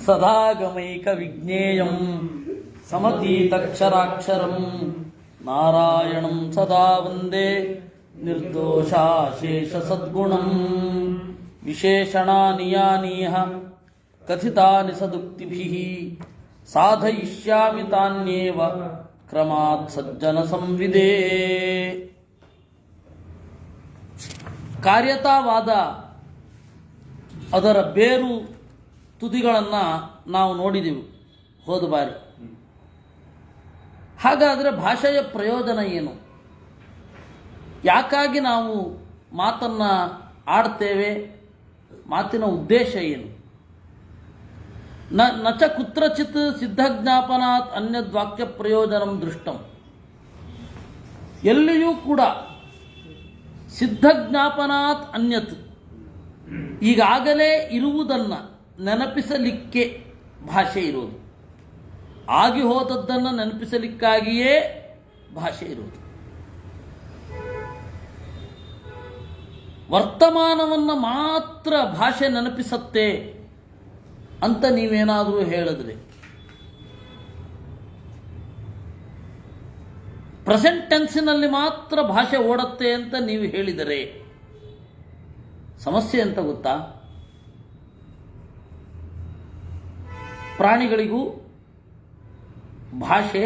ಸದಾಗಮೈಕ ವಿಜ್ಞೇಯಂ ಸಮತೀತಕ್ಷರಾಕ್ಷರಂ ನಾರಾಯಣಂ ಸದಾ ವಂದೇ ನಿರ್ದೋಷಾಶೇಷ ಸದ್ಗುಣಂ ವಿಶೇಷಣಾನಿ ಯಾನೀಹ ಕಥಿತಾನಿ ಸದುಕ್ತಿಭಿಃ ಸಾಧಯಿಷ್ಯಾಮಿ ತಾನ್ಯೇವ ಕ್ರಮಾತ್ ಸಜ್ಜನ ಸಂವಿದೇ. ಕಾರ್ಯತಾವಾದ ಅದರ ಬೇರು ತುದಿಗಳನ್ನು ನಾವು ನೋಡಿದೆವು ಹೋದ ಬಾರಿ. ಹಾಗಾದರೆ ಭಾಷೆಯ ಪ್ರಯೋಜನ ಏನು? ಯಾಕಾಗಿ ನಾವು ಮಾತನ್ನು ಆಡ್ತೇವೆ? ಮಾತಿನ ಉದ್ದೇಶ ಏನು? ನಚ ಕುತ್ರಚಿತ್ ಸಿದ್ಧಜ್ಞಾಪನಾತ್ ಅನ್ಯದ್ವಾಕ್ಯ ಪ್ರಯೋಜನಂ ದೃಷ್ಟಂ. ಎಲ್ಲಿಯೂ ಕೂಡ ಸಿದ್ಧಜ್ಞಾಪನಾತ್ ಅನ್ಯತ್, ಈಗಾಗಲೇ ಇರುವುದನ್ನು ನೆನಪಿಸಲಿಕ್ಕೆ ಭಾಷೆ ಇರೋದು, ಆಗಿ ಹೋದದ್ದನ್ನು ನೆನಪಿಸಲಿಕ್ಕಾಗಿಯೇ ಭಾಷೆ ಇರೋದು. ವರ್ತಮಾನವನ್ನು ಮಾತ್ರ ಭಾಷೆ ನೆನಪಿಸತ್ತೆ ಅಂತ ನೀವೇನಾದರೂ ಹೇಳಿದ್ರೆ, ಪ್ರೆಸೆಂಟ್ ಟೆನ್ಸಿನಲ್ಲಿ ಮಾತ್ರ ಭಾಷೆ ಓಡತ್ತೆ ಅಂತ ನೀವು ಹೇಳಿದರೆ ಸಮಸ್ಯೆ ಅಂತ ಗೊತ್ತಾ? ಪ್ರಾಣಿಗಳಿಗೂ ಭಾಷೆ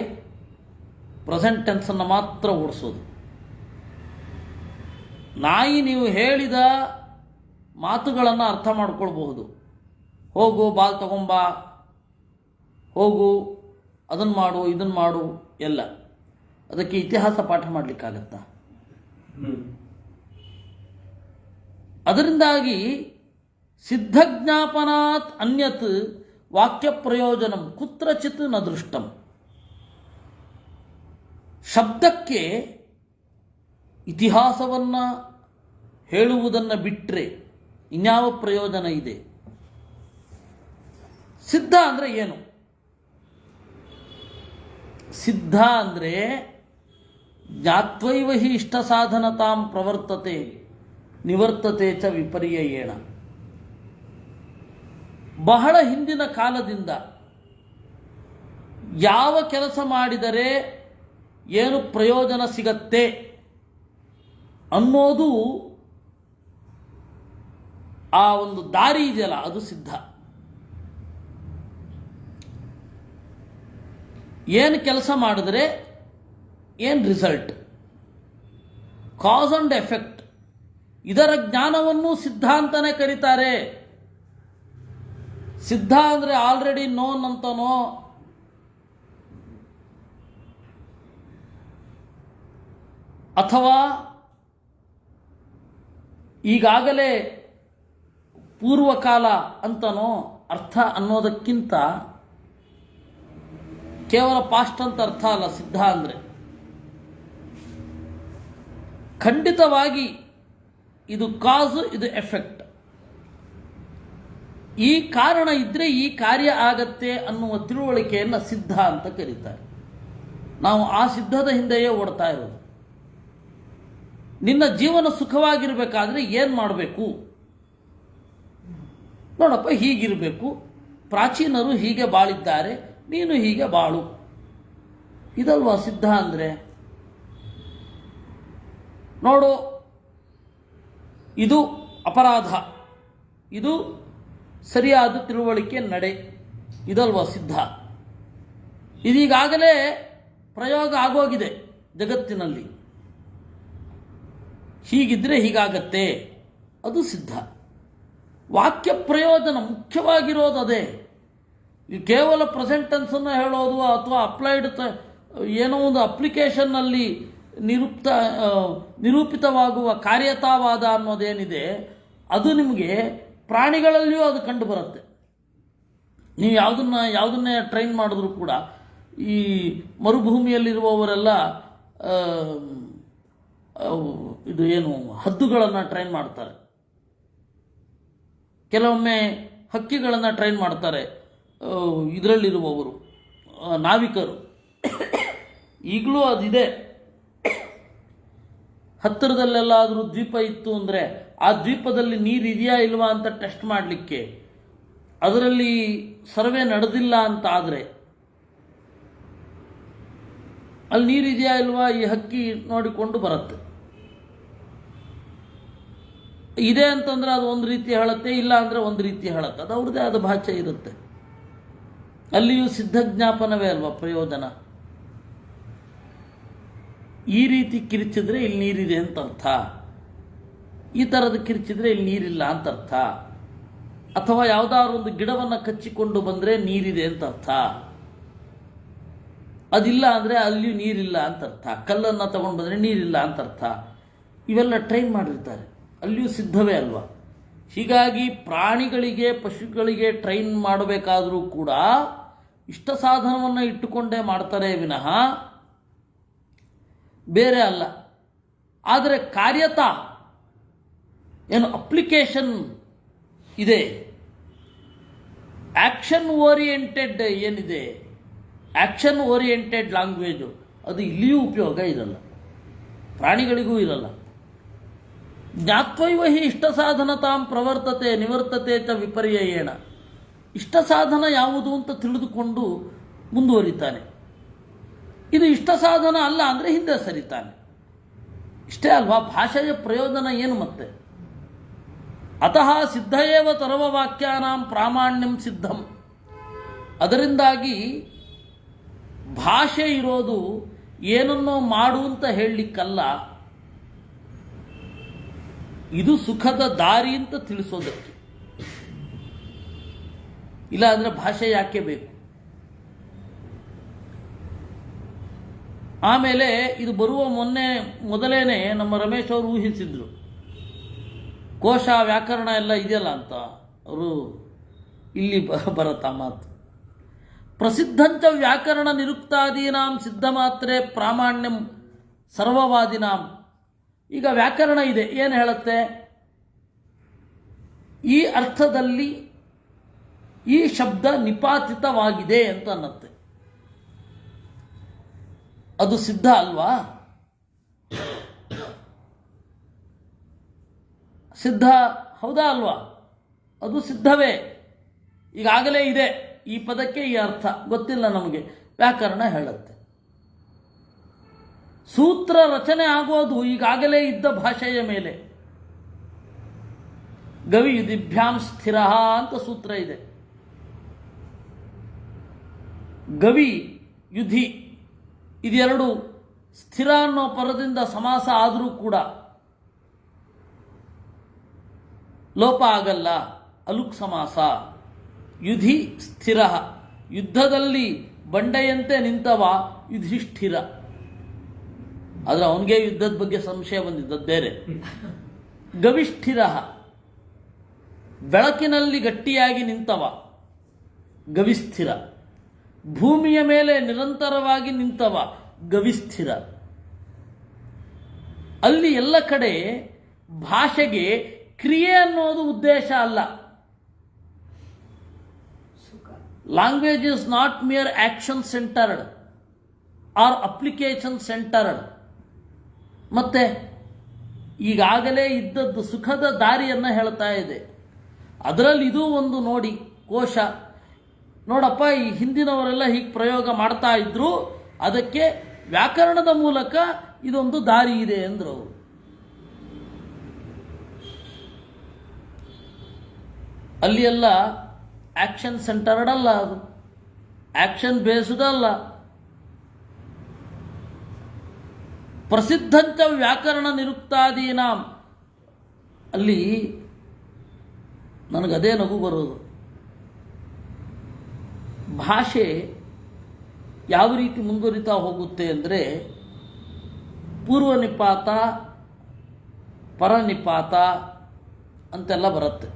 ಪ್ರೆಸೆಂಟ್ ಟೆನ್ಸನ್ನು ಮಾತ್ರ ಓಡಿಸೋದು. ನಾಯಿ ನೀವು ಹೇಳಿದ ಮಾತುಗಳನ್ನು ಅರ್ಥ ಮಾಡ್ಕೊಳ್ಬಹುದು. ಹೋಗು, ಬಾಲ್ ತಗೊಂಬ, ಹೋಗು, ಅದನ್ನು ಮಾಡು, ಇದನ್ನು ಮಾಡು ಎಲ್ಲ. ಅದಕ್ಕೆ ಇತಿಹಾಸ ಪಾಠ ಮಾಡಲಿಕ್ಕಾಗತ್ತಾ? ಅದರಿಂದಾಗಿ ಸಿದ್ಧಜ್ಞಾಪನಾತ್ ಅನ್ಯತ್ ವಾಕ್ಯ ಪ್ರಯೋಜನಂ ಕುತ್ರಚಿತ್ ನ ದೃಷ್ಟಂ. ಶಬ್ದಕ್ಕೆ ಇತಿಹಾಸವನ್ನು ಹೇಳುವುದನ್ನು ಬಿಟ್ಟರೆ ಇನ್ಯಾವ ಪ್ರಯೋಜನ ಇದೆ? ಸಿದ್ಧ ಅಂದರೆ ಏನು? ಸಿದ್ಧ ಅಂದರೆ ಜ್ಞಾತ್ವೈವ ಹಿ ಇಷ್ಟ ಸಾಧನತಾಂ ಪ್ರವರ್ತತೆ ನಿವರ್ತತೆ ಚ ವಿಪರ್ಯಯೇಣ. ಬಹಳ ಹಿಂದಿನ ಕಾಲದಿಂದ ಯಾವ ಕೆಲಸ ಮಾಡಿದರೆ ಏನು ಪ್ರಯೋಜನ ಸಿಗತ್ತೆ ಅನ್ನೋದು ಆ ಒಂದು ದಾರಿ ಇದೆಯಲ್ಲ, ಅದು ಸಿದ್ಧ. ಏನು ಕೆಲಸ ಮಾಡಿದ್ರೆ ಏನು ರಿಸಲ್ಟ್, ಕಾಸ್ ಅಂಡ್ ಎಫೆಕ್ಟ್, ಇದರ ಜ್ಞಾನವನ್ನು ಸಿದ್ಧ ಅಂತಾನೆ ಕರೀತಾರೆ. ಸಿದ್ಧ ಅಂದರೆ ಆಲ್ರೆಡಿ ನೋನ್ ಅಂತನೋ, ಅಥವಾ ಈಗಾಗಲೇ ಪೂರ್ವಕಾಲ ಅಂತನೋ ಅರ್ಥ ಅನ್ನೋದಕ್ಕಿಂತ ಕೇವಲ ಪಾಸ್ಟ್ ಅಂತ ಅರ್ಥ ಅಲ್ಲ ಸಿದ್ಧ ಅಂದರೆ. ಖಂಡಿತವಾಗಿ ಇದು ಕಾಸ್, ಇದು ಎಫೆಕ್ಟ್. ಈ ಕಾರಣ ಇದ್ದರೆ ಈ ಕಾರ್ಯ ಆಗತ್ತೆ ಅನ್ನುವ ತಿಳುವಳಿಕೆಯನ್ನು ಸಿದ್ಧ ಅಂತ ಕರೀತಾರೆ. ನಾವು ಆ ಸಿದ್ಧದ ಹಿಂದೆಯೇ ಓಡ್ತಾ ಇರೋದು. ನಿನ್ನ ಜೀವನ ಸುಖವಾಗಿರಬೇಕಾದ್ರೆ ಏನು ಮಾಡಬೇಕು? ನೋಡಪ್ಪ, ಹೀಗಿರಬೇಕು, ಪ್ರಾಚೀನರು ಹೀಗೆ ಬಾಳಿದ್ದಾರೆ, ನೀನು ಹೀಗೆ ಬಾಳು. ಇದಲ್ವಾ ಸಿದ್ಧ ಅಂದರೆ? ನೋಡು, ಇದು ಅಪರಾಧ, ಇದು ಸರಿಯಾದ ತಿಳುವಳಿಕೆ ನಡೆ, ಇದಲ್ವಾ ಸಿದ್ಧ? ಇದೀಗಾಗಲೇ ಪ್ರಯೋಗ ಆಗೋಗಿದೆ ಜಗತ್ತಿನಲ್ಲಿ. ಹೀಗಿದ್ರೆ ಹೀಗಾಗತ್ತೆ, ಅದು ಸಿದ್ಧ. ವಾಕ್ಯ ಪ್ರಯೋಜನ ಮುಖ್ಯವಾಗಿರೋದು ಅದೇ. ಕೇವಲ ಪ್ರೆಸೆಂಟ್ ಟೆನ್ಸನ್ನು ಹೇಳೋದು ಅಥವಾ ಅಪ್ಲೈಡ್ ಏನೋ ಒಂದು ಅಪ್ಲಿಕೇಶನ್ನಲ್ಲಿ ನಿರೂಪಿತವಾಗುವ ಕಾರ್ಯತಾವಾದ ಅನ್ನೋದೇನಿದೆ, ಅದು ನಿಮಗೆ ಪ್ರಾಣಿಗಳಲ್ಲಿಯೂ ಅದು ಕಂಡು ಬರುತ್ತೆ. ನೀವು ಯಾವುದನ್ನೇ ಟ್ರೈನ್ ಮಾಡಿದ್ರೂ ಕೂಡ, ಈ ಮರುಭೂಮಿಯಲ್ಲಿರುವವರೆಲ್ಲ ಇದು ಏನು ಹದ್ದುಗಳನ್ನು ಟ್ರೈನ್ ಮಾಡ್ತಾರೆ, ಕೆಲವೊಮ್ಮೆ ಹಕ್ಕಿಗಳನ್ನು ಟ್ರೈನ್ ಮಾಡ್ತಾರೆ. ಇದರಲ್ಲಿರುವವರು ನಾವಿಕರು ಈಗಲೂ ಅದಿದೆ. ಹತ್ತಿರದಲ್ಲೆಲ್ಲಾದರೂ ದ್ವೀಪ ಇತ್ತು ಅಂದರೆ ಆ ದ್ವೀಪದಲ್ಲಿ ನೀರಿದೆಯಾ ಇಲ್ವಾ ಅಂತ ಟೆಸ್ಟ್ ಮಾಡಲಿಕ್ಕೆ ಅದರಲ್ಲಿ ಸರ್ವೆ ನಡೆದಿಲ್ಲ ಅಂತ ಆದರೆ ಅಲ್ಲಿ ನೀರಿದೆಯಾ ಇಲ್ವಾ ಈ ಹಕ್ಕಿ ನೋಡಿಕೊಂಡು ಬರುತ್ತೆ. ಇದೆ ಅಂತಂದರೆ ಅದು ಒಂದು ರೀತಿ ಹೇಳುತ್ತೆ, ಇಲ್ಲ ಅಂದರೆ ಒಂದು ರೀತಿ ಹೇಳುತ್ತೆ. ಅದು ಅವ್ರದ್ದೇ ಆದ ಭಾಷೆ ಇರುತ್ತೆ. ಅಲ್ಲಿಯೂ ಸಿದ್ಧಜ್ಞಾಪನವೇ ಅಲ್ವಾ ಪ್ರಯೋಜನ. ಈ ರೀತಿ ಕಿರಿಚಿದ್ರೆ ಇಲ್ಲಿ ನೀರಿದೆ ಅಂತ ಅರ್ಥ, ಈ ಥರದ ಕಿರಿಚಿದ್ರೆ ಇಲ್ಲಿ ನೀರಿಲ್ಲ ಅಂತ ಅರ್ಥ. ಅಥವಾ ಯಾವುದಾದ್ರು ಒಂದು ಗಿಡವನ್ನು ಕಚ್ಚಿಕೊಂಡು ಬಂದರೆ ನೀರಿದೆ ಅಂತ ಅರ್ಥ, ಅದಿಲ್ಲ ಅಂದರೆ ಅಲ್ಲಿಯೂ ನೀರಿಲ್ಲ ಅಂತ ಅರ್ಥ. ಕಲ್ಲನ್ನು ತಗೊಂಡು ಬಂದರೆ ನೀರಿಲ್ಲ ಅಂತ ಅರ್ಥ. ಇವೆಲ್ಲ ಟ್ರೈನ್ ಮಾಡಿರ್ತಾರೆ, ಅಲ್ಲಿಯೂ ಸಿದ್ಧವೇ ಅಲ್ವಾ. ಹೀಗಾಗಿ ಪ್ರಾಣಿಗಳಿಗೆ ಪಶುಗಳಿಗೆ ಟ್ರೈನ್ ಮಾಡಬೇಕಾದರೂ ಕೂಡ ಇಷ್ಟ ಸಾಧನವನ್ನು ಇಟ್ಟುಕೊಂಡೇ ಮಾಡ್ತಾರೆ ವಿನಃ ಬೇರೆ ಅಲ್ಲ. ಆದರೆ ಕಾರ್ಯತ ಏನು ಅಪ್ಲಿಕೇಶನ್ ಇದೆ, ಆ್ಯಕ್ಷನ್ ಓರಿಯೆಂಟೆಡ್ ಏನಿದೆ, ಆ್ಯಕ್ಷನ್ ಓರಿಯೆಂಟೆಡ್ ಲ್ಯಾಂಗ್ವೇಜು, ಅದು ಇಲ್ಲಿಯೂ ಉಪಯೋಗ ಇರಲ್ಲ, ಪ್ರಾಣಿಗಳಿಗೂ ಇರಲ್ಲ. ಜ್ಞಾತ್ವೈವ ಹಿ ಇಷ್ಟ ಸಾಧನತಾಂ ಪ್ರವರ್ತತೆ ನಿವರ್ತತೆ ಚ ವಿಪರ್ಯಯೇಣ. ಇಷ್ಟ ಸಾಧನ ಯಾವುದು ಅಂತ ತಿಳಿದುಕೊಂಡು ಮುಂದುವರಿತಾನೆ. ಇದು ಇಷ್ಟ ಸಾಧನ ಅಲ್ಲ ಅಂದರೆ ಹಿಂದೆ ಸರಿತಾನೆ. ಇಷ್ಟೇ ಅಲ್ವಾ ಭಾಷೆಯ ಪ್ರಯೋಜನ ಏನು ಮತ್ತೆ. ಅತಃ ಸಿದ್ಧಯೇವ ಸರ್ವವಾಕ್ಯಾನಾಂ ಪ್ರಾಮಾಣ್ಯಂ ಸಿದ್ಧಂ. ಅದರಿಂದಾಗಿ ಭಾಷೆ ಇರೋದು ಏನನ್ನೋ ಮಾಡು ಅಂತ ಹೇಳಲಿಕ್ಕಲ್ಲ, ಇದು ಸುಖದ ದಾರಿ ಅಂತ ತಿಳಿಸೋದಕ್ಕೆ. ಇಲ್ಲ ಅಂದರೆ ಭಾಷೆ ಯಾಕೆ ಬೇಕು. ಆಮೇಲೆ ಇದು ಬರುವ ಮೊದಲೇನೆ ನಮ್ಮ ರಮೇಶ್ ಅವರು ಊಹಿಸಿದ್ರು, ಕೋಶ ವ್ಯಾಕರಣ ಎಲ್ಲ ಇದೆಯಲ್ಲ ಅಂತ. ಅವರು ಇಲ್ಲಿ ಬರತ್ತಾ ಮಾತು. ಪ್ರಸಿದ್ಧಂಚ ವ್ಯಾಕರಣ ನಿರುಕ್ತಾದೀನಾಂ ಸಿದ್ಧ ಮಾತ್ರೆ ಪ್ರಾಮಾಣ್ಯಂ ಸರ್ವವಾದಿನಾಂ. ಈಗ ವ್ಯಾಕರಣ ಇದೆ, ಏನು ಹೇಳುತ್ತೆ, ಈ ಅರ್ಥದಲ್ಲಿ ಈ ಶಬ್ದ ನಿಪಾತಿತವಾಗಿದೆ ಅಂತ ಅನ್ನತ್ತೆ. ಅದು ಸಿದ್ಧ ಅಲ್ವಾ. ಸಿದ್ಧ ಹೌದಾ ಅಲ್ವಾ. ಅದು ಸಿದ್ಧವೇ. ಈಗಾಗಲೇ ಇದೆ, ಈ ಪದಕ್ಕೆ ಈ ಅರ್ಥ ಗೊತ್ತಿಲ್ಲ ನಮಗೆ, ವ್ಯಾಕರಣ ಹೇಳುತ್ತೆ. ಸೂತ್ರ ರಚನೆ ಆಗೋದು ಈಗಾಗಲೇ ಇದ್ದ ಭಾಷೆಯ ಮೇಲೆ. ಗವಿ ಯುಧಿಭ್ಯಾಂ ಸ್ಥಿರ ಅಂತ ಸೂತ್ರ ಇದೆ. ಗವಿ ಯುಧಿ ಇದೆರಡು ಸ್ಥಿರ ಅನ್ನೋ ಪದದಿಂದ ಸಮಾಸ ಆದರೂ ಕೂಡ ಲೋಪ ಆಗಲ್ಲ, ಅಲುಕ್ ಸಮಾಸ. ಯುಧಿ ಸ್ಥಿರ, ಯುದ್ಧದಲ್ಲಿ ಬಂಡೆಯಂತೆ ನಿಂತವ ಯುಧಿಷ್ಠಿರ. ಆದರೆ ಅವನಿಗೆ ಯುದ್ಧದ ಬಗ್ಗೆ ಸಂಶಯ ಬಂದಿದ್ದದ್ದು ಬೇರೆ. ಗವಿಷ್ಠಿರ, ಬೆಳಕಿನಲ್ಲಿ ಗಟ್ಟಿಯಾಗಿ ನಿಂತವ ಗವಿಸ್ಥಿರ. ಭೂಮಿಯ ಮೇಲೆ ನಿರಂತರವಾಗಿ ನಿಂತವ ಗವಿಸ್ಥಿರ. ಅಲ್ಲಿ ಎಲ್ಲ ಕಡೆ ಭಾಷೆಗೆ ಕ್ರಿಯೆ ಅನ್ನೋದು ಉದ್ದೇಶ ಅಲ್ಲ. Language is not mere action centred or application centred. ಮತ್ತೆ ಈಗಾಗಲೇ ಇದ್ದದ್ದು ಸುಖದ ದಾರಿಯನ್ನು ಹೇಳ್ತಾ ಇದೆ. ಅದರಲ್ಲಿ ಇದು ಒಂದು ನೋಡಿ, ಕೋಶ ನೋಡಪ್ಪ, ಈ ಹಿಂದಿನವರೆಲ್ಲ ಹೀಗೆ ಪ್ರಯೋಗ ಮಾಡ್ತಾ ಇದ್ರು, ಅದಕ್ಕೆ ವ್ಯಾಕರಣದ ಮೂಲಕ ಇದೊಂದು ದಾರಿ ಇದೆ ಅಂದರು ಅವರು. ಅಲ್ಲಿ ಎಲ್ಲ ಆಕ್ಷನ್ ಸೆಂಟರ್ಡ್ ಅಲ್ಲ, ಅದು ಆಕ್ಷನ್ ಬೇಸ್ಡ್ ಅಲ್ಲ. ಪ್ರಸಿದ್ಧಂಚ ವ್ಯಾಕರಣ ನಿರುಕ್ತಾದೀನಾಂ. ಅಲ್ಲಿ ನನಗದೇ ನಗು ಬರೋದು. ಭಾಷೆ ಯಾವ ರೀತಿ ಮುಂದುವರಿತಾ ಹೋಗುತ್ತೆ ಅಂದರೆ ಪೂರ್ವ ನಿಪಾತ, ಪರನಿಪಾತ ಅಂತೆಲ್ಲ ಬರುತ್ತೆ.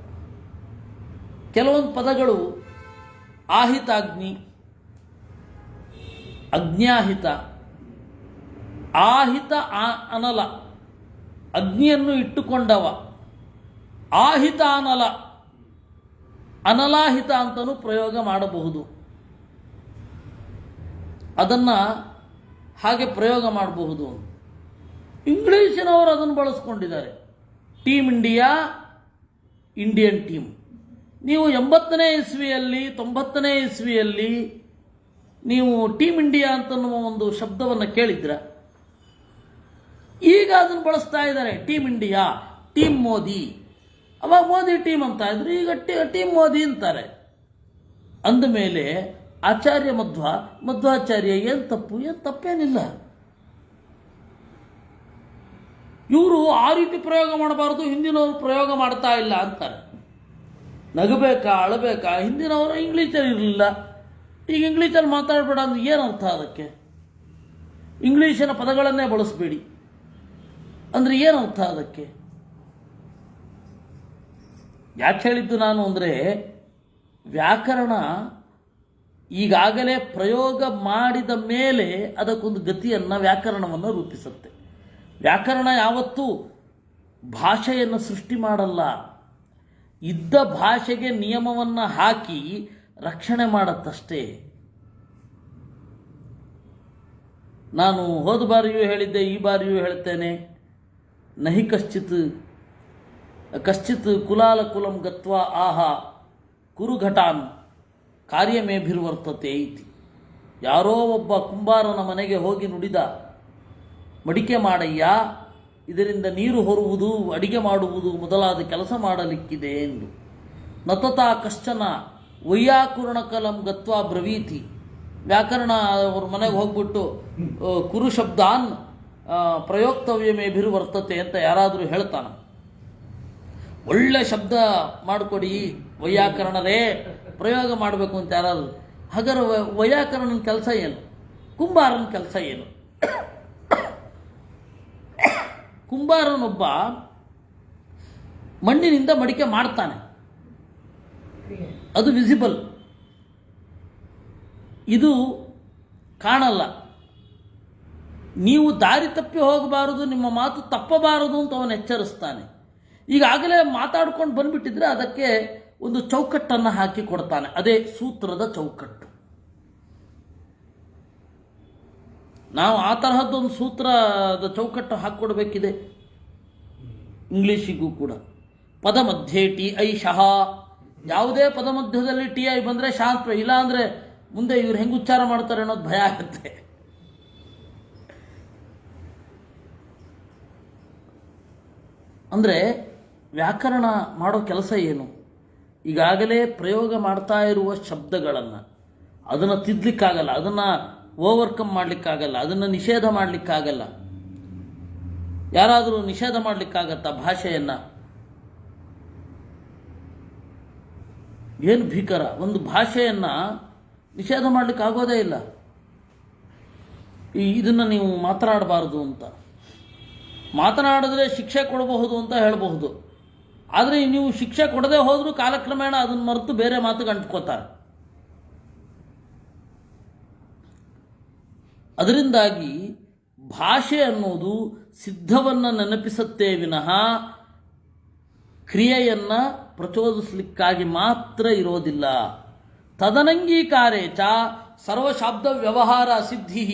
ಕೆಲವೊಂದು ಪದಗಳು ಆಹಿತಾಗ್ನಿ, ಅಗ್ನ್ಯಾಹಿತ, ಆಹಿತ ಅನಲ, ಅಗ್ನಿಯನ್ನು ಇಟ್ಟುಕೊಂಡವ, ಆಹಿತ ಅನಲ, ಅನಲಾಹಿತ ಅಂತಲೂ ಪ್ರಯೋಗ ಮಾಡಬಹುದು. ಅದನ್ನು ಹಾಗೆ ಪ್ರಯೋಗ ಮಾಡಬಹುದು. ಇಂಗ್ಲೀಷಿನವರು ಅದನ್ನು ಬಳಸ್ಕೊಂಡಿದ್ದಾರೆ. Team India, Indian team. ನೀವು 80ನೇ ಇಸ್ವಿಯಲ್ಲಿ 90ನೇ ಇಸ್ವಿಯಲ್ಲಿ ನೀವು ಟೀಮ್ ಇಂಡಿಯಾ ಅಂತನ್ನುವ ಒಂದು ಶಬ್ದವನ್ನು ಕೇಳಿದ್ರ? ಈಗ ಅದನ್ನು ಬಳಸ್ತಾ ಇದ್ದಾರೆ, ಟೀಮ್ ಇಂಡಿಯಾ, ಟೀಮ್ ಮೋದಿ. ಅವಾಗ ಮೋದಿ ಟೀಮ್ ಅಂತ ಇದ್ರು, ಈಗ ಟೀಮ್ ಮೋದಿ ಅಂತಾರೆ. ಅಂದಮೇಲೆ ಆಚಾರ್ಯ ಮಧ್ವಾಚಾರ್ಯ ಏನು ತಪ್ಪು? ಏನು ತಪ್ಪೇನಿಲ್ಲ. ಇವರು ಆ ರೀತಿ ಪ್ರಯೋಗ ಮಾಡಬಾರ್ದು, ಹಿಂದಿನವರು ಪ್ರಯೋಗ ಮಾಡ್ತಾ ಇಲ್ಲ ಅಂತಾರೆ. ನಗಬೇಕಾ ಅಳಬೇಕಾ? ಹಿಂದಿನವರು ಇಂಗ್ಲೀಷಲ್ಲಿ ಇರಲಿಲ್ಲ, ಈಗ ಇಂಗ್ಲೀಷಲ್ಲಿ ಮಾತಾಡಬೇಡ ಅಂದ್ರೆ ಏನು ಅರ್ಥ ಅದಕ್ಕೆ? ಇಂಗ್ಲೀಷಿನ ಪದಗಳನ್ನೇ ಬಳಸಬೇಡಿ ಅಂದರೆ ಏನು ಅರ್ಥ ಅದಕ್ಕೆ? ಯಾಕೆ ಹೇಳಿದ್ದು ನಾನು ಅಂದರೆ, ವ್ಯಾಕರಣ ಈಗಾಗಲೇ ಪ್ರಯೋಗ ಮಾಡಿದ ಮೇಲೆ ಅದಕ್ಕೊಂದು ಗತಿಯನ್ನು, ವ್ಯಾಕರಣವನ್ನು ರೂಪಿಸುತ್ತೆ. ವ್ಯಾಕರಣ ಯಾವತ್ತೂ ಭಾಷೆಯನ್ನು ಸೃಷ್ಟಿ ಮಾಡಲ್ಲ, ಇದ್ದ ಭಾಷೆಗೆ ನಿಯಮವನ್ನು ಹಾಕಿ ರಕ್ಷಣೆ ಮಾಡತ್ತಷ್ಟೇ. ನಾನು ಹೋದ ಬಾರಿಯೂ ಹೇಳಿದ್ದೆ, ಈ ಬಾರಿಯೂ ಹೇಳ್ತೇನೆ, ನಹಿ ಕಶ್ಚಿತ್ ಕುಲಾಲ ಕುಲಂ ಗತ್ವಾ ಆಹಾ ಕುರುಘಟಾನ್ ಕಾರ್ಯಮೇಭಿರ್ವರ್ತತೆ ಇತಿ. ಯಾರೋ ಒಬ್ಬ ಕುಂಬಾರನ ಮನೆಗೆ ಹೋಗಿ ನುಡಿದ, ಮಡಿಕೆ ಮಾಡಯ್ಯ, ಇದರಿಂದ ನೀರು ಹೊರುವುದು, ಅಡಿಗೆ ಮಾಡುವುದು ಮೊದಲಾದ ಕೆಲಸ ಮಾಡಲಿಕ್ಕಿದೆ ಎಂದು. ನತತಾ ಕಶ್ಚನ ವೈಯಾಕುರಣಕಲಂ ಗತ್ವಾ ಬ್ರವೀತಿ. ವ್ಯಾಕರಣ ಅವ್ರ ಮನೆಗೆ ಹೋಗ್ಬಿಟ್ಟು ಕುರು ಶಬ್ದಾನ್ ಪ್ರಯೋಕ್ತವ್ಯಮೇಭಿರ್ವರ್ತತೆ ಅಂತ ಯಾರಾದರೂ ಹೇಳ್ತಾನೆ, ಒಳ್ಳೆ ಶಬ್ದ ಮಾಡಿಕೊಡಿ ವೈಯಾಕರಣರೇ, ಪ್ರಯೋಗ ಮಾಡಬೇಕು ಅಂತ ಯಾರಾದರೂ. ಹಾಗಾದ್ರೆ ವೈಯಾಕರಣನ ಕೆಲಸ ಏನು? ಕುಂಬಾರನ ಕೆಲಸ ಏನು? ಕುಂಬಾರನೊಬ್ಬ ಮಣ್ಣಿನಿಂದ ಮಡಿಕೆ ಮಾಡ್ತಾನೆ, ಅದು ವಿಸಿಬಲ್, ಇದು ಕಾಣಲ್ಲ. ನೀವು ದಾರಿ ತಪ್ಪಿ ಹೋಗಬಾರದು, ನಿಮ್ಮ ಮಾತು ತಪ್ಪಬಾರದು ಅಂತ ಅವನು ಎಚ್ಚರಿಸ್ತಾನೆ. ಈಗಾಗಲೇ ಮಾತಾಡ್ಕೊಂಡು ಬಂದ್ಬಿಟ್ಟಿದ್ರೆ ಅದಕ್ಕೆ ಒಂದು ಚೌಕಟ್ಟನ್ನು ಹಾಕಿ ಕೊಡ್ತಾನೆ, ಅದೇ ಸೂತ್ರದ ಚೌಕಟ್ಟು. ನಾವು ಆ ತರಹದ್ದೊಂದು ಸೂತ್ರದ ಚೌಕಟ್ಟು ಹಾಕಿಕೊಡ್ಬೇಕಿದೆ ಇಂಗ್ಲೀಷಿಗೂ ಕೂಡ. ಪದ ಮಧ್ಯೆ ಟಿ ಐ ಶಹ, ಯಾವುದೇ ಪದ ಮಧ್ಯದಲ್ಲಿ ಟಿ ಐ ಬಂದರೆ ಶಾಂತ, ಇಲ್ಲ ಅಂದರೆ ಮುಂದೆ ಇವ್ರು ಹೆಂಗೆ ಉಚ್ಚಾರ ಮಾಡ್ತಾರೆ ಅನ್ನೋದು ಭಯ ಆಗುತ್ತೆ. ಅಂದರೆ ವ್ಯಾಕರಣ ಮಾಡೋ ಕೆಲಸ ಏನು? ಈಗಾಗಲೇ ಪ್ರಯೋಗ ಮಾಡ್ತಾ ಇರುವ ಶಬ್ದಗಳನ್ನು ಅದನ್ನು ತಿದ್ದಲಿಕ್ಕಾಗಲ್ಲ, ಅದನ್ನು ಓವರ್ಕಮ್ ಮಾಡಲಿಕ್ಕಾಗಲ್ಲ, ಅದನ್ನು ನಿಷೇಧ ಮಾಡಲಿಕ್ಕಾಗಲ್ಲ. ಯಾರಾದರೂ ನಿಷೇಧ ಮಾಡಲಿಕ್ಕಾಗತ್ತಾ ಭಾಷೆಯನ್ನು? ಏನು ಭೀಕರ! ಒಂದು ಭಾಷೆಯನ್ನು ನಿಷೇಧ ಮಾಡಲಿಕ್ಕಾಗೋದೇ ಇಲ್ಲ. ಇದನ್ನು ನೀವು ಮಾತನಾಡಬಾರದು ಅಂತ, ಮಾತನಾಡಿದ್ರೆ ಶಿಕ್ಷೆ ಕೊಡಬಹುದು ಅಂತ ಹೇಳಬಹುದು. ಆದರೆ ನೀವು ಶಿಕ್ಷೆ ಕೊಡದೆ ಹೋದರೂ ಕಾಲಕ್ರಮೇಣ ಅದನ್ನು ಮರೆತು ಬೇರೆ ಮಾತಿಗೆ ಅಂಟ್ಕೋತಾರೆ. ಅದರಿಂದಾಗಿ ಭಾಷೆ ಅನ್ನೋದು ಸಿದ್ಧವನ್ನು ನೆನಪಿಸುತ್ತೇ ವಿನಃ ಕ್ರಿಯೆಯನ್ನು ಪ್ರಚೋದಿಸಲಿಕ್ಕಾಗಿ ಮಾತ್ರ ಇರೋದಿಲ್ಲ. ತದನಂಗೀಕಾರೇ ಚ ಸರ್ವಶಬ್ದ ವ್ಯವಹಾರ ಸಿದ್ಧಿ.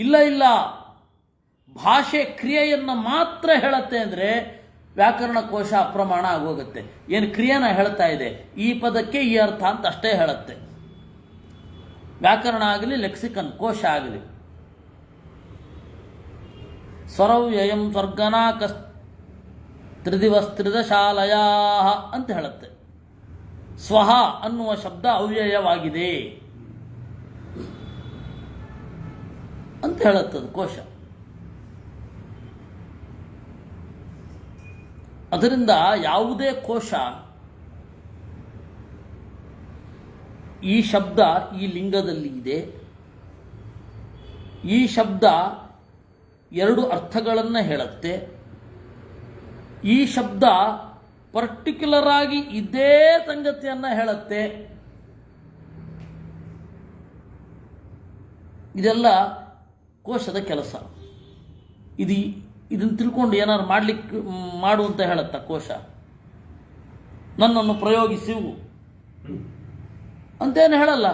ಇಲ್ಲ, ಭಾಷೆ ಕ್ರಿಯೆಯನ್ನು ಮಾತ್ರ ಹೇಳುತ್ತೆ ಅಂದರೆ ವ್ಯಾಕರಣ ಕೋಶ ಅಪ್ರಮಾಣ ಆಗೋಗುತ್ತೆ. ಏನು ಕ್ರಿಯೆನ ಹೇಳ್ತಾ ಇದೆ, ಈ ಪದಕ್ಕೆ ಈ ಅರ್ಥ ಅಂತ ಅಷ್ಟೇ ಹೇಳುತ್ತೆ. ವ್ಯಾಕರಣ ಆಗಲಿ, ಲೆಕ್ಸಿಕನ್ ಕೋಶ ಆಗಲಿ. ಸ್ವರವ್ಯಯಂ ಸ್ವರ್ಗನಾ ತ್ರಿದಿವಸ್ತ್ರಿದಶಾಲಯ ಅಂತ ಹೇಳುತ್ತೆ. ಸ್ವಹ ಅನ್ನುವ ಶಬ್ದ ಅವ್ಯಯವಾಗಿದೆ ಅಂತ ಹೇಳುತ್ತದೆ ಕೋಶ. ಅದರಿಂದ ಯಾವುದೇ ಕೋಶ ಈ ಶಬ್ದ ಈ ಲಿಂಗದಲ್ಲಿ ಇದೆ, ಈ ಶಬ್ದ ಎರಡು ಅರ್ಥಗಳನ್ನು ಹೇಳುತ್ತೆ, ಈ ಶಬ್ದ ಪರ್ಟಿಕ್ಯುಲರ್ ಆಗಿ ಇದೇ ಸಂಗತಿಯನ್ನು ಹೇಳುತ್ತೆ, ಇದೆಲ್ಲ ಕೋಶದ ಕೆಲಸ. ಇದನ್ನು ತಿಳ್ಕೊಂಡು ಏನಾದ್ರು ಮಾಡು ಅಂತ ಹೇಳುತ್ತಾ ಕೋಶ? ನನ್ನನ್ನು ಪ್ರಯೋಗಿಸಿವು ಅಂತೇನು ಹೇಳಲ್ಲ.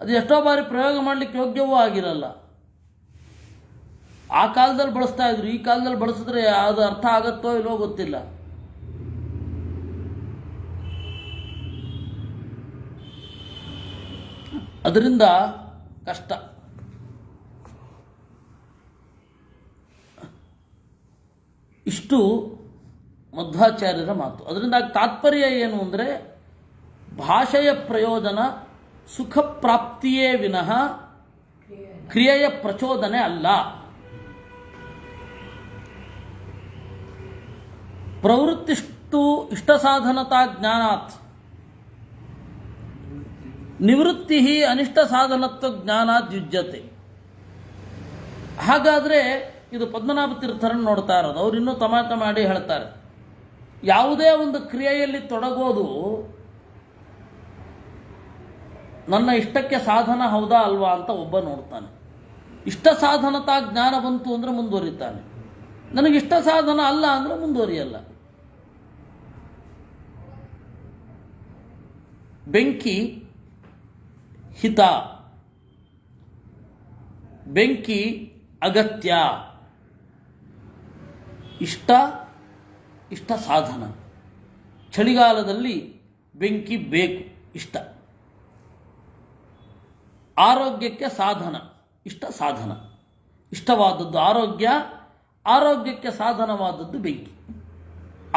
ಅದು ಎಷ್ಟೋ ಬಾರಿ ಪ್ರಯೋಗ ಮಾಡಲಿಕ್ಕೆ ಯೋಗ್ಯವೂ ಆಗಿರಲ್ಲ. ಆ ಕಾಲದಲ್ಲಿ ಬಳಸ್ತಾ ಇದ್ರು, ಈ ಕಾಲದಲ್ಲಿ ಬಳಸಿದ್ರೆ ಅದು ಅರ್ಥ ಆಗತ್ತೋ ಇಲ್ಲೋ ಗೊತ್ತಿಲ್ಲ. ಅದರಿಂದ ಕಷ್ಟ. ಇಷ್ಟು ಮಧ್ವಾಚಾರ್ಯರ ಮಾತು. ಅದರಿಂದ ತಾತ್ಪರ್ಯ ಏನು ಅಂದರೆ, ಭಾಷೆಯ ಪ್ರಯೋಜನ ಸುಖ ಪ್ರಾಪ್ತಿಯೇ ವಿನಃ ಕ್ರಿಯೆಯ ಪ್ರಚೋದನೆ ಅಲ್ಲ. ಪ್ರವೃತ್ತಿಷ್ಟು ಇಷ್ಟಸಾಧನತಾ ಜ್ಞಾನಾತ್ ನಿವೃತ್ತಿ ಅನಿಷ್ಟ ಸಾಧನತ್ವ ಜ್ಞಾನಾತ್ ಯುಜ್ಯತೆ. ಹಾಗಾದರೆ ಇದು ಪದ್ಮನಾಭ ತೀರ್ಥರನ್ನು ನೋಡ್ತಾ ಇರೋದು. ಅವ್ರು ಇನ್ನೂ ತಮಾಷೆ ಮಾಡಿ ಹೇಳ್ತಾರೆ, ಯಾವುದೇ ಒಂದು ಕ್ರಿಯೆಯಲ್ಲಿ ತೊಡಗೋದು ನನ್ನ ಇಷ್ಟಕ್ಕೆ ಸಾಧನ ಹೌದಾ ಅಲ್ವಾ ಅಂತ ಒಬ್ಬ ನೋಡ್ತಾನೆ. ಇಷ್ಟ ಸಾಧನತಾ ಜ್ಞಾನ ಬಂತು ಅಂದರೆ ಮುಂದುವರಿತಾನೆ. ನನಗಿಷ್ಟ ಸಾಧನ ಅಲ್ಲ ಅಂದರೆ ಮುಂದುವರಿಯಲ್ಲ. ಬೆಂಕಿ ಹಿತ, ಬೆಂಕಿ ಅಗತ್ಯ, ಇಷ್ಟ ಸಾಧನ. ಚಳಿಗಾಲದಲ್ಲಿ ಬೆಂಕಿ ಬೇಕು, ಇಷ್ಟ. ಆರೋಗ್ಯಕ್ಕೆ ಸಾಧನ, ಇಷ್ಟ ಸಾಧನ. ಇಷ್ಟವಾದದ್ದು ಆರೋಗ್ಯ, ಆರೋಗ್ಯಕ್ಕೆ ಸಾಧನವಾದದ್ದು ಬೆಂಕಿ.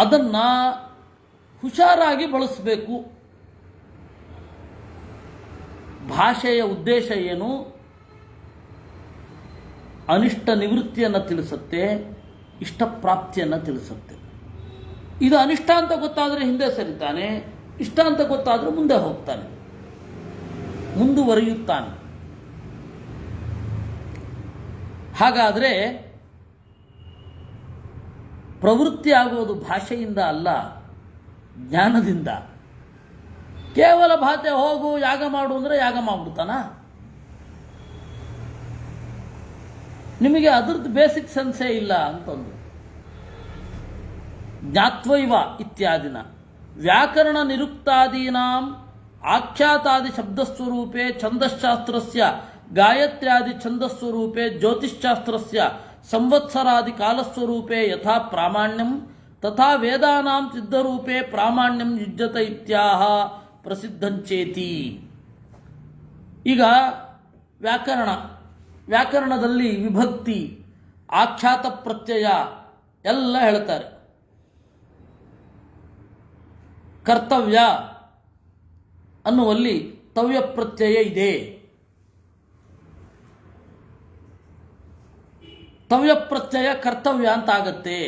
ಅದನ್ನು ಹುಷಾರಾಗಿ ಬಳಸಬೇಕು. ಭಾಷೆಯ ಉದ್ದೇಶ ಏನು? ಅನಿಷ್ಟ ನಿವೃತ್ತಿಯನ್ನು ತಿಳಿಸುತ್ತೆ, ಇಷ್ಟ ಪ್ರಾಪ್ತಿಯನ್ನು ತಿಳಿಸುತ್ತೆ. ಇದು ಅನಿಷ್ಟ ಅಂತ ಗೊತ್ತಾದರೆ ಹಿಂದೆ ಸರಿತಾನೆ, ಇಷ್ಟ ಅಂತ ಗೊತ್ತಾದರೆ ಮುಂದೆ ಹೋಗ್ತಾನೆ, ಮುಂದುವರಿಯುತ್ತಾನೆ. ಹಾಗಾದರೆ ಪ್ರವೃತ್ತಿ ಆಗುವುದು ಭಾಷೆಯಿಂದ ಅಲ್ಲ, ಜ್ಞಾನದಿಂದ. ಕೇವಲ ಭಾಷೆ ಹೋಗು ಯಾಗ ಮಾಡು ಅಂದರೆ ಯಾಗ ಮಾಡಿಬಿಡ್ತಾನ? ನಿಮಗೆ ಅದ್ರದ್ದು ಬೇಸಿಕ್ ಸೆನ್ಸೇ ಇಲ್ಲ ಅಂತಂದು. ಜ್ಞಾತ್ವೈವ ಇತ್ಯಾದಿನ ವ್ಯಾಕರಣ ನಿರುಕ್ತಾದೀನಾಂ ಆಖ್ಯಾತಾದಿ ಶಬ್ದಸ್ವರೂಪೇ ಛಂದಶಾಸ್ತ್ರಸ್ಯ ಗಾಯತ್ರ್ಯಾದಿ ಛಂದಸ್ವರೂಪೇ ಜ್ಯೋತಿಷ್ಶಾಸ್ತ್ರಸ್ಯ ಸಂವತ್ಸರಾದಿ ಕಾಲಸ್ವರೂಪೇ ಯಥಾ ಪ್ರಾಮಾಣ್ಯಂ ತಥಾ ವೇದಾನಾಂ ಸಿದ್ಧರೂಪೇ ಪ್ರಾಮಾಣ್ಯಂ ಯುಜ್ಯತ ಇತ್ಯಾಹ ಪ್ರಸಿದ್ಧಂಚೇತಿ. ಈಗ ವ್ಯಾಕರಣದಲ್ಲಿ ವಿಭಕ್ತಿ, ಆಖ್ಯಾತ ಪ್ರತ್ಯಯ ಎಲ್ಲ ಹೇಳ್ತಾರೆ. ಕರ್ತವ್ಯ ಅನ್ನುವಲ್ಲಿ ತವ್ಯ ಪ್ರತ್ಯಯ ಇದೆ. ತವ್ಯ ಪ್ರತ್ಯಯ ಕರ್ತವ್ಯ ಅಂತ ಆಗತ್ತೆ.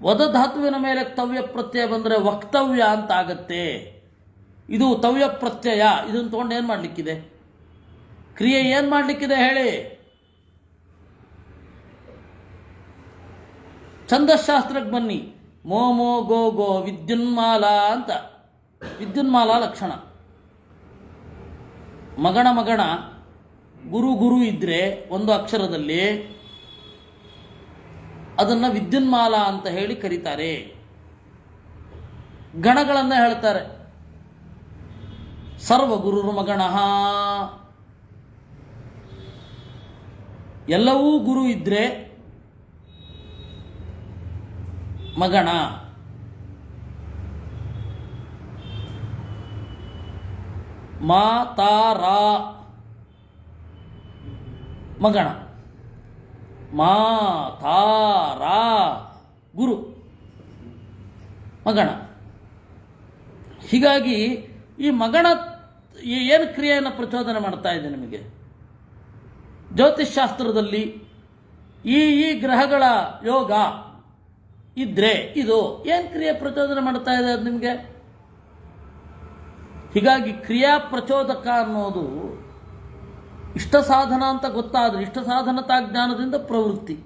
ವದಧಾತುವಿನ ಮೇಲೆ ತವ್ಯ ಪ್ರತ್ಯಯ ಬಂದರೆ ವಕ್ತವ್ಯ ಅಂತ ಆಗತ್ತೆ. ಇದು ತವ್ಯ ಪ್ರತ್ಯಯ. ಇದನ್ನು ತಗೊಂಡು ಏನು ಮಾಡಲಿಕ್ಕಿದೆ? ಕ್ರಿಯೆ ಏನು ಮಾಡಲಿಕ್ಕಿದೆ ಹೇಳಿ? ಛಂದಶಾಸ್ತ್ರಕ್ಕೆ ಬನ್ನಿ. ಮೋ ಮೋ ಗೋ ಗೋ ವಿದ್ಯುನ್ಮಾಲಾ ಅಂತ. ವಿದ್ಯುನ್ಮಾಲಾ ಲಕ್ಷಣ. ಮಗಣ ಮಗಣ, ಗುರು ಗುರು ಇದ್ದರೆ ಒಂದು ಅಕ್ಷರದಲ್ಲಿ ಅದನ್ನು ವಿದ್ಯುನ್ಮಾಲಾ ಅಂತ ಹೇಳಿ ಕರೀತಾರೆ. ಗಣಗಳನ್ನು ಹೇಳ್ತಾರೆ. ಸರ್ವಗುರುರು ಮಗಣಃ, ಎಲ್ಲವೂ ಗುರು ಇದ್ದರೆ ಮಗಣ. ಮಾತಾರ ಮಗಣ, ಮಾತಾರ ಗುರು ಮಗಣ. ಹೀಗಾಗಿ ಈ ಮಗಣ ಏನು ಕ್ರಿಯೆಯನ್ನು ಪ್ರಚೋದನೆ ಮಾಡ್ತಾ ಇದೆ ನಿಮಗೆ? ಜ್ಯೋತಿಷ್ಶಾಸ್ತ್ರದಲ್ಲಿ ಈ ಗ್ರಹಗಳ ಯೋಗ ಇದ್ರೆ ಇದು ಏನು ಕ್ರಿಯೆ ಪ್ರಚೋದನೆ ಮಾಡ್ತಾ ಇದೆ ಅದು ನಿಮಗೆ? ಹೀಗಾಗಿ ಕ್ರಿಯಾ ಪ್ರಚೋದಕ ಅನ್ನೋದು ಇಷ್ಟ ಸಾಧನ ಅಂತ ಗೊತ್ತಾದರೆ ಇಷ್ಟ ಸಾಧನತಾ ಜ್ಞಾನದಿಂದ ಪ್ರವೃತ್ತಿ,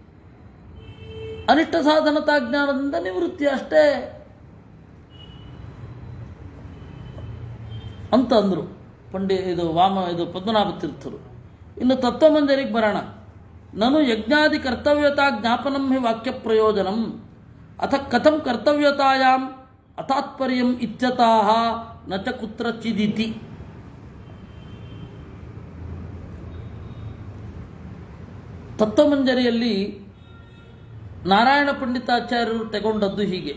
ಅನಿಷ್ಟ ಸಾಧನತಾ ಜ್ಞಾನದಿಂದ ನಿವೃತ್ತಿ ಅಷ್ಟೇ ಅಂತ ಅಂದರು ಇದು ಪದ್ಮನಾಭ ತೀರ್ಥರು. ಇನ್ನು ತತ್ವಮಂಜರಿಗೆ ಬರೋಣ. ನನು ಯಜ್ಞಾದಿ ಕರ್ತವ್ಯತಾ ಜ್ಞಾಪನಂ ಹಿ ವಾಕ್ಯ ಪ್ರಯೋಜನಂ ಅಥ ಕಥಂ ಕರ್ತವ್ಯತಾಯಾಂ ಅತಾತ್ಪರ್ಯಂ ಇತ್ಯತಃ ನ ಚ ಕುತ್ರಚಿದಿತಿ. ತತ್ವಮಂಜರಿಯಲ್ಲಿ ನಾರಾಯಣ ಪಂಡಿತಾಚಾರ್ಯರು ತಗೊಂಡದ್ದು ಹೀಗೆ: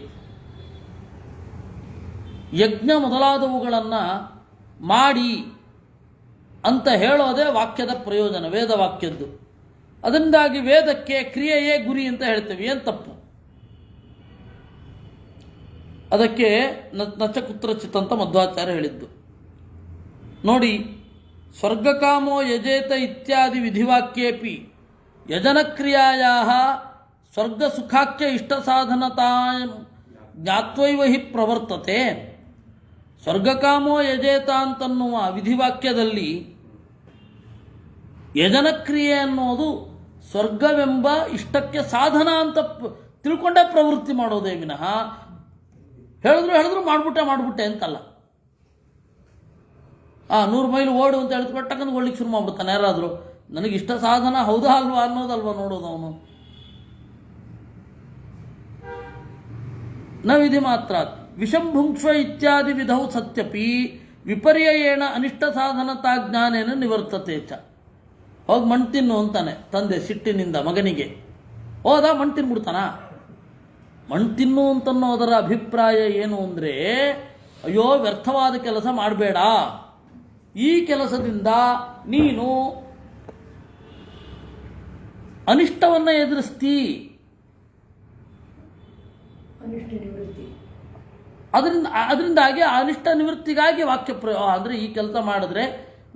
ಯಜ್ಞ ಮೊದಲಾದವುಗಳನ್ನು ಮಾಡಿ ಅಂತ ಹೇಳೋದೇ ವಾಕ್ಯದ ಪ್ರಯೋಜನ, ವೇದ ವಾಕ್ಯದ್ದು. ಅದರಿಂದಾಗಿ ವೇದಕ್ಕೆ ಕ್ರಿಯೆಯೇ ಗುರಿ ಅಂತ ಹೇಳ್ತೇವೆ. ಏನು ತಪ್ಪು? ಅದಕ್ಕೆ ನಚಕುತ್ರಚಿತ್ ಅಂತ ಮಧ್ವಾಚಾರ್ಯ ಹೇಳಿದ್ದು ನೋಡಿ. ಸ್ವರ್ಗಕಾಮೋ ಯಜೇತ ಇತ್ಯಾದಿ ವಿಧಿವಾಕ್ಯೇಪಿ ಯಜನಕ್ರಿಯಾಯಾ ಸ್ವರ್ಗಸುಖಾಖ್ಯ ಇಷ್ಟಸಾಧನತಾ ಜ್ಞಾತ್ವೈವ ಹಿ ಪ್ರವರ್ತತೆ. ಸ್ವರ್ಗಕಾಮೋ ಯಜೇತ ಅಂತನ್ನುವ ವಿಧಿವಾಕ್ಯದಲ್ಲಿ ಯಜನಕ್ರಿಯೆ ಅನ್ನೋದು ಸ್ವರ್ಗವೆಂಬ ಇಷ್ಟಕ್ಕೆ ಸಾಧನ ಅಂತ ತಿಳ್ಕೊಂಡೇ ಪ್ರವೃತ್ತಿ ಮಾಡೋದೇ ವಿನಃ ಹೇಳಿದ್ರು ಮಾಡಿಬಿಟ್ಟೆ ಅಂತಲ್ಲ. 100 ಮೈಲು ಓಡು ಅಂತ ಹೇಳಿದ್ಬಿಟ್ಟು ಟಕ್ಕಂದು ಓಡ್ಲಿಕ್ಕೆ ಶುರು ಮಾಡ್ಬಿಡ್ತಾನೆ ಯಾರಾದರೂ. ನನಗಿಷ್ಟ ಸಾಧನ ಹೌದಾ ಅಲ್ವಾ ಅನ್ನೋದಲ್ವಾ ನೋಡೋದು ಅವನು. ನ ವಿಧಿ ಮಾತ್ರ ವಿಷಂಭುಂಕ್ಷ್ವ ಇತ್ಯಾದಿ ವಿಧೌ ಸತ್ಯಪಿ ವಿಪರ್ಯಯೇಣ ಅನಿಷ್ಟ ಸಾಧನತಾ ಜ್ಞಾನೇನ ನಿವರ್ತತೆ ಚ. ಹೋಗಿ ಮಣ್ಣು ತಿನ್ನು ಅಂತಾನೆ ತಂದೆ ಸಿಟ್ಟಿನಿಂದ ಮಗನಿಗೆ. ಹೋದ ಮಣ್ಣು ತಿನ್ಬಿಡ್ತಾನ. ಮಣ್ಣು ತಿನ್ನು ಅಂತನ್ನೋದರ ಅಭಿಪ್ರಾಯ ಏನು ಅಂದರೆ, ಅಯ್ಯೋ ವ್ಯರ್ಥವಾದ ಕೆಲಸ ಮಾಡಬೇಡ, ಈ ಕೆಲಸದಿಂದ ನೀನು ಅನಿಷ್ಟವನ್ನು ಎದುರಿಸ್ತೀ, ಅದರಿಂದಾಗಿ ಅನಿಷ್ಟ ನಿವೃತ್ತಿಗಾಗಿ ವಾಕ್ಯ ಪ್ರಯೋಗ. ಅಂದರೆ ಈ ಕೆಲಸ ಮಾಡಿದ್ರೆ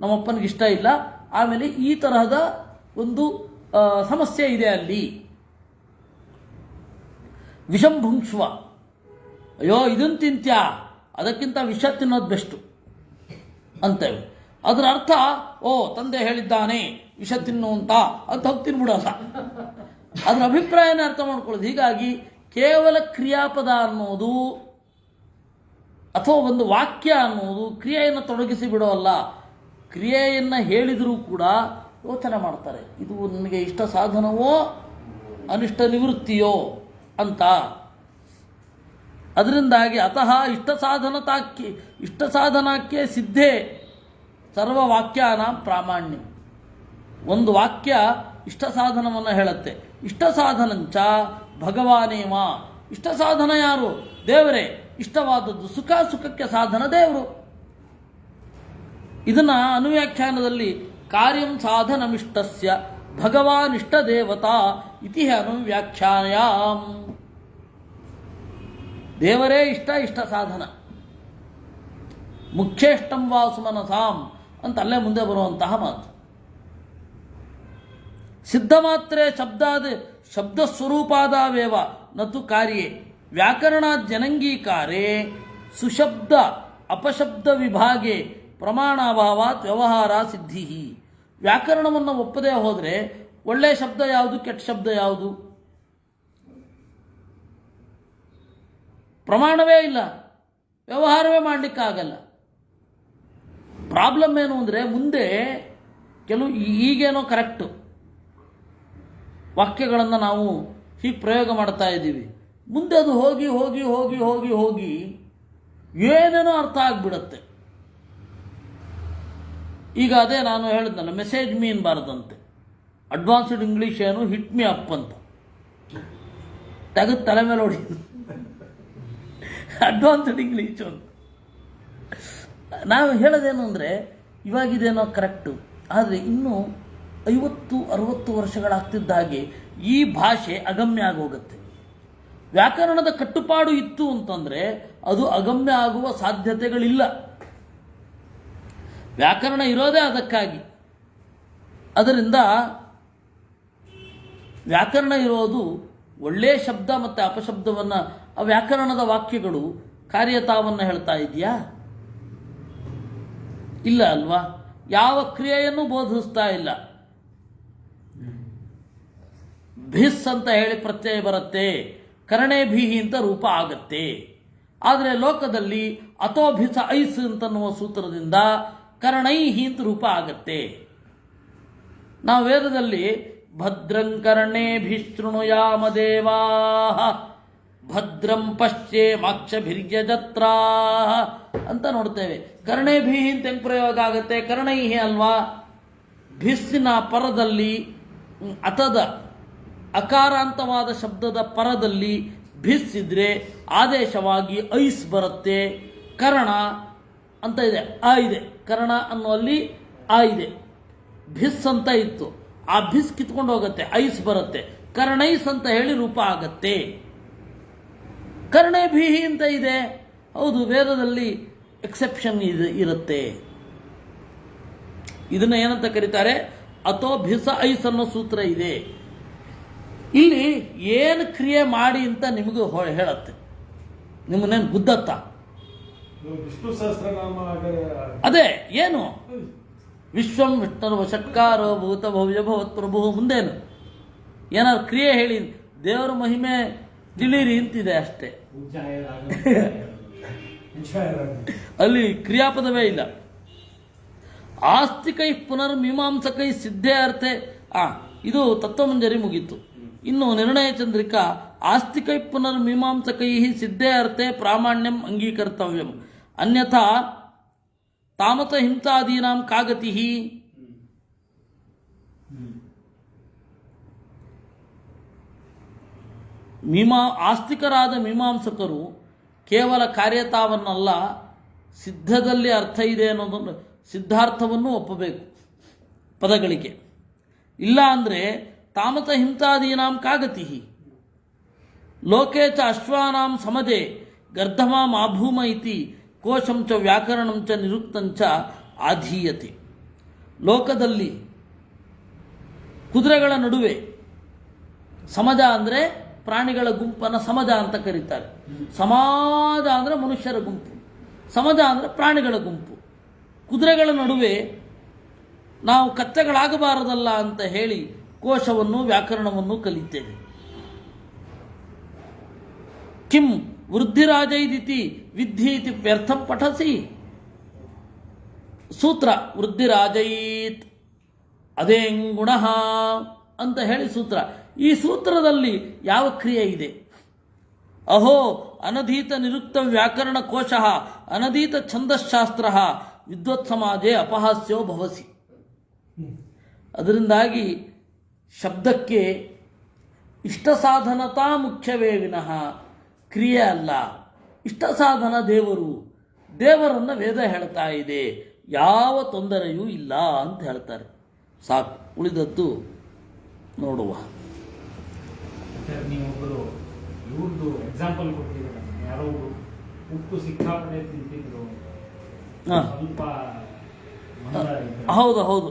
ನಮ್ಮಪ್ಪನಿಗೆ ಇಷ್ಟ ಇಲ್ಲ, ಆಮೇಲೆ ಈ ತರಹದ ಒಂದು ಸಮಸ್ಯೆ ಇದೆ ಅಲ್ಲಿ. ವಿಷಂಭುಂಕ್ಷ್ವ, ಅಯ್ಯೋ ಇದನ್ನು ತಿಂತ್ಯಾ, ಅದಕ್ಕಿಂತ ವಿಷ ತಿನ್ನೋದು ಬೆಸ್ಟು ಅಂತೇವೆ. ಅದರ ಅರ್ಥ ತಂದೆ ಹೇಳಿದ್ದಾನೆ ವಿಷ ತಿನ್ನು ಅಂತ ಹೋಗಿ ತಿನ್ಬಿಡೋಲ್ಲ. ಅದರ ಅಭಿಪ್ರಾಯನೇ ಅರ್ಥ ಮಾಡ್ಕೊಳ್ಳೋದು. ಹೀಗಾಗಿ ಕೇವಲ ಕ್ರಿಯಾಪದ ಅನ್ನೋದು ಅಥವಾ ಒಂದು ವಾಕ್ಯ ಅನ್ನೋದು ಕ್ರಿಯೆಯನ್ನು ತೊಡಗಿಸಿ ಬಿಡೋಲ್ಲ. ಕ್ರಿಯೆಯನ್ನು ಹೇಳಿದರೂ ಕೂಡ ಯೋಚನೆ ಮಾಡ್ತಾರೆ, ಇದು ನನಗೆ ಇಷ್ಟ ಸಾಧನವೋ ಅನಿಷ್ಟ ನಿವೃತ್ತಿಯೋ ಅಂತ. ಅದರಿಂದಾಗಿ ಅತಃ ಇಷ್ಟ ಸಾಧನಕ್ಕೆ ಸಿದ್ಧೇ ಸರ್ವವಾಕ್ಯಾನ ಪ್ರಾಮಾಣ್ಯ. ಒಂದು ವಾಕ್ಯ ಇಷ್ಟ ಸಾಧನವನ್ನು ಹೇಳುತ್ತೆ. ಇಷ್ಟ ಸಾಧನಂಚ ಭಗವಾನೇವ. ಇಷ್ಟ ಸಾಧನ ಯಾರು? ದೇವರೇ. ಇಷ್ಟವಾದದ್ದು ಸುಖಕ್ಕೆ ಸಾಧನ ದೇವರು. ಇದನ್ನ ಅನುವ್ಯಾಖ್ಯಾನದಲ್ಲಿ ಕಾರ್ಯಂ ಸಾಧನಮಿಷ್ಟಸ್ಯ ಭಗವಾನಿಷ್ಟ ದೇವತಾ ಇತಿ ಅನುವ್ಯಾಖ್ಯಾನಯಾಂ. ದೇವರೇ ಇಷ್ಟ ಸಾಧನ. ಮುಖ್ಯೇಷ್ಟಂ ವಾ ಸುಮನಸಾಂ ಅಂತ ಅಲ್ಲೇ ಮುಂದೆ ಬರುವಂತಹ ಮಾತು. ಸಿದ್ಧ ಮಾತ್ರೇ ಶಬ್ದಸ್ವರೂಪಾದಾವೇವ ನತು ಕಾರ್ಯೇ ವ್ಯಾಕರಣಾತ್ ಜನಂಗೀಕಾರೇ ಸುಶಬ್ದ ಅಪಶಬ್ದ ವಿಭಾಗೆ ಪ್ರಮಾಣಾಭಾವಾತ್ ವ್ಯವಹಾರ ಸಿದ್ಧಿ. ವ್ಯಾಕರಣವನ್ನು ಒಪ್ಪದೇ ಹೋದರೆ ಒಳ್ಳೆಯ ಶಬ್ದ ಯಾವುದು, ಕೆಟ್ಟ ಶಬ್ದ ಯಾವುದು? ಪ್ರಮಾಣವೇ ಇಲ್ಲ, ವ್ಯವಹಾರವೇ ಮಾಡಲಿಕ್ಕಾಗಲ್ಲ. ಪ್ರಾಬ್ಲಮ್ ಏನು ಅಂದರೆ, ಮುಂದೆ ಕೆಲವು ಈಗೇನೋ ಕರೆಕ್ಟು ವಾಕ್ಯಗಳನ್ನು ನಾವು ಹೀಗೆ ಪ್ರಯೋಗ ಮಾಡ್ತಾ ಇದ್ದೀವಿ, ಮುಂದೆ ಅದು ಹೋಗಿ ಹೋಗಿ ಹೋಗಿ ಹೋಗಿ ಹೋಗಿ ಏನೇನೋ ಅರ್ಥ ಆಗಿಬಿಡತ್ತೆ. ಈಗ ಅದೇ ನಾನು ಹೇಳಿದ್ನಲ್ಲ, ಮೆಸೇಜ್ ಮೀ ಅನ್ಬಾರ್ದಂತೆ. ಅಡ್ವಾನ್ಸ್ಡ್ ಇಂಗ್ಲೀಷ್ ಏನು, ಹಿಟ್ ಮೀ ಅಪ್ ಅಂತ ತೆಗೆದು ತಲೆ ಮೇಲೆ ಹೊಡಿ. ಅಡ್ವಾನ್ಸ್ಡ್ ಇಂಗ್ಲೀಷ್ ಅಂತ ನಾವು ಹೇಳೋದೇನು ಅಂದರೆ, ಇವಾಗಿದೇನೋ ಕರೆಕ್ಟು, ಆದರೆ ಇನ್ನೂ 50-60 ವರ್ಷಗಳಾಗ್ತಿದ್ದ ಹಾಗೆ ಈ ಭಾಷೆ ಅಗಮ್ಯ ಆಗೋಗುತ್ತೆ. ವ್ಯಾಕರಣದ ಕಟ್ಟುಪಾಡು ಇತ್ತು ಅಂತಂದರೆ ಅದು ಅಗಮ್ಯ ಆಗುವ ಸಾಧ್ಯತೆಗಳಿಲ್ಲ. ವ್ಯಾಕರಣ ಇರೋದೇ ಅದಕ್ಕಾಗಿ. ಅದರಿಂದ ವ್ಯಾಕರಣ ಇರೋದು ಒಳ್ಳೆಯ ಶಬ್ದ ಮತ್ತು ಅಪಶಬ್ದವನ್ನು, ಆ ವ್ಯಾಕರಣದ ವಾಕ್ಯಗಳು ಕಾರ್ಯತಾವನ್ನು ಹೇಳ್ತಾ ಇದೆಯಾ? ಇಲ್ಲ ಅಲ್ವಾ? ಯಾವ ಕ್ರಿಯೆಯನ್ನು ಬೋಧಿಸ್ತಾ ಇಲ್ಲ. ಭಿಸ್ ಅಂತ ಹೇಳಿ ಪ್ರತ್ಯಯ ಬರುತ್ತೆ, ಕರಣೆ ಭೀಹಿ ಅಂತ ರೂಪ ಆಗತ್ತೆ. ಆದರೆ ಲೋಕದಲ್ಲಿ ಅಥೋಭಿಸ ಐಸ್ ಅಂತನ್ನುವ ಸೂತ್ರದಿಂದ ಕರಣೈಹಿ ಅಂತ ರೂಪ ಆಗತ್ತೆ. ನಾವು ವೇದದಲ್ಲಿ ಭದ್ರಂ ಕರ್ಣೇಭಿಶೃಣುಯಾಮ ದೇವಾಃ ಭದ್ರಂ ಪಶ್ಯೇಮಾಕ್ಷಭಿರ್ಯಜತ್ರಾ ಅಂತ ನೋಡ್ತೇವೆ. ಕರ್ಣೇಭಿಹಿ ಅಂತ ಹೆಂಗೆ ಪ್ರಯೋಗ ಆಗುತ್ತೆ? ಕರ್ಣೈಹಿ ಅಲ್ವಾ? ಭಿಸ್ಸಿನ ಪರದಲ್ಲಿ ಅಥದ ಅಕಾರಾಂತವಾದ ಶಬ್ದದ ಪರದಲ್ಲಿ ಭಿಸ್ ಇದ್ರೆ ಆದೇಶವಾಗಿ ಐಸ್ ಬರುತ್ತೆ. ಕರ್ಣ ಅಂತ ಇದೆ, ಆ ಇದೆ, ಕರ್ಣ ಅನ್ನುವಲ್ಲಿ ಆ ಇದೆ. ಭಿಸ್ ಅಂತ ಇತ್ತು, ಆ ಭಿಸ್ ಕಿತ್ಕೊಂಡು ಹೋಗುತ್ತೆ, ಐಸ್ ಬರುತ್ತೆ, ಕರ್ಣೈಸ್ ಅಂತ ಹೇಳಿ ರೂಪ ಆಗತ್ತೆ. ಕರ್ಣೇ ಭೀಹಿ ಅಂತ ಇದೆ, ಹೌದು, ವೇದದಲ್ಲಿ ಎಕ್ಸೆಪ್ಷನ್ ಇರುತ್ತೆ. ಇದನ್ನ ಏನಂತ ಕರೀತಾರೆ? ಅಥೋ ಭಿಸ ಐಸ್ ಅನ್ನೋ ಸೂತ್ರ ಇದೆ. ಇಲ್ಲಿ ಏನು ಕ್ರಿಯೆ ಮಾಡಿ ಅಂತ ನಿಮಗೂ ಹೇಳತ್ತೆ, ನಿಮ್ಮನ್ನೇನು ಗುದ್ದತ್ತ? ವಿಷ್ಣು ಸಹಸ್ರನಾಮ ಅದೇ ಏನು? ವಿಶ್ವಂ ವಿಷ್ಣುರ್ವ ಷಟ್ಕಾರೋ ಭೂತ ಭವ್ಯ ಭವತ್ ಪ್ರಭು. ಮುಂದೇನು ಏನಾದ್ರು ಕ್ರಿಯೆ ಹೇಳಿ ದೇವರ ಮಹಿಮೆ ತಿಳಿರಿ ಅಂತಿದೆ ಅಷ್ಟೇ. ಅಲ್ಲಿ ಕ್ರಿಯಾಪದವೇ ಇಲ್ಲ. ಆಸ್ತಿಕೈ ಪುನರ್ಮೀಮಾಂಸಕೈ ಸಿದ್ಧೇ ಅರ್ಥೆ. ಇದು ತತ್ವಮಂಜರಿ ಮುಗೀತು. ಇನ್ನು ನಿರ್ಣಯ ಚಂದ್ರಿಕಾ ಆಸ್ತಿಕೈ ಪುನರ್ಮೀಮಾಂಸಕೈ ಸಿದ್ಧೇ ಅರ್ಥೆ ಪ್ರಾಮಾಣ್ಯಂ ಅಂಗೀಕರ್ತವ್ಯಂ ಅನ್ಯಥಾ ತಾಮಸ ಹಿಂಸಾದೀನಾಂ ಕಾಗತಿ. ಆಸ್ತಿಕರಾದ ಮೀಮಾಂಸಕರು ಕೇವಲ ಕಾರ್ಯತಾವನ್ನಲ್ಲ, ಸಿದ್ಧದಲ್ಲಿ ಅರ್ಥ ಇದೆ ಅನ್ನೋದನ್ನು, ಸಿದ್ಧಾರ್ಥವನ್ನು ಒಪ್ಪಬೇಕು ಪದಗಳಿಗೆ. ಇಲ್ಲ ಅಂದರೆ ತಾಮಸ ಹಿಂಸಾದೀನಾಂ ಕಾಗತಿ. ಲೋಕೆ ಚ ಅಶ್ವಾನಾಂ ಸಮದೆ ಗರ್ಧಮಾಂ ಆಭೂಮ ಇತಿ ಕೋಶಂ ಚ ವ್ಯಾಕರಣಂ ಚ ನಿರುಕ್ತಂಚ ಆಧೀಯತೆ. ಲೋಕದಲ್ಲಿ ಕುದುರೆಗಳ ನಡುವೆ, ಸಮಜ ಅಂದರೆ ಪ್ರಾಣಿಗಳ ಗುಂಪನ್ನು ಸಮಜ ಅಂತ ಕರೀತಾರೆ. ಸಮಾಜ ಅಂದರೆ ಮನುಷ್ಯರ ಗುಂಪು, ಸಮಜ ಅಂದರೆ ಪ್ರಾಣಿಗಳ ಗುಂಪು. ಕುದುರೆಗಳ ನಡುವೆ ನಾವು ಕತ್ತೆಗಳಾಗಬಾರದಲ್ಲ ಅಂತ ಹೇಳಿ ಕೋಶವನ್ನು ವ್ಯಾಕರಣವನ್ನು ಕಲಿತೇವೆ. ಕಿಂ ವೃದ್ಧಿರಾಜೈದಿತಿ ವಿದ್ಧೀತಿ ವ್ಯರ್ಥಂ ಪಠಸಿ. ಸೂತ್ರ ವೃದ್ಧಿರಾಜೈತ್ ಅದೇಂಗುಣ ಅಂತ ಹೇಳಿ ಸೂತ್ರ. ಈ ಸೂತ್ರದಲ್ಲಿ ಯಾವ ಕ್ರಿಯೆ ಇದೆ? ಅಹೋ ಅನಧೀತ ನಿರುಕ್ತ ವ್ಯಾಕರಣ ಕೋಶ ಅನಧೀತ ಛಂದಶಾಸ್ತ್ರ ವಿದ್ವತ್ ಸಮಾಜೆ ಅಪಹಾಸ್ಯೋ ಭವಸಿ. ಅದರಿಂದಾಗಿ ಶಬ್ದಕ್ಕೆ ಇಷ್ಟ ಸಾಧನತಾ ಮುಖ್ಯವೇ ವಿನಃ ಕ್ರಿಯೆ ಅಲ್ಲ. ಇಷ್ಟ ಸಾಧನ ದೇವರು, ದೇವರನ್ನು ವೇದ ಹೇಳ್ತಾ ಇದೆ, ಯಾವ ತೊಂದರೆಯೂ ಇಲ್ಲ ಅಂತ ಹೇಳ್ತಾರೆ. ಸಾಕು, ಉಳಿದದ್ದು ನೋಡುವ. ನೀವೊಬ್ಬರು ಇವ್ರದ್ದು ಎಕ್ಸಾಂಪಲ್ ಕೊಟ್ಟಿದ್ದಾರೆ. ಯಾರೋ ಉಪ್ಪು ಸಿಕ್ಕಾಪಟ್ಟೆ ತಿಂತಿದ್ರು, ಸ್ವಲ್ಪ ಹೌದು ಹೌದು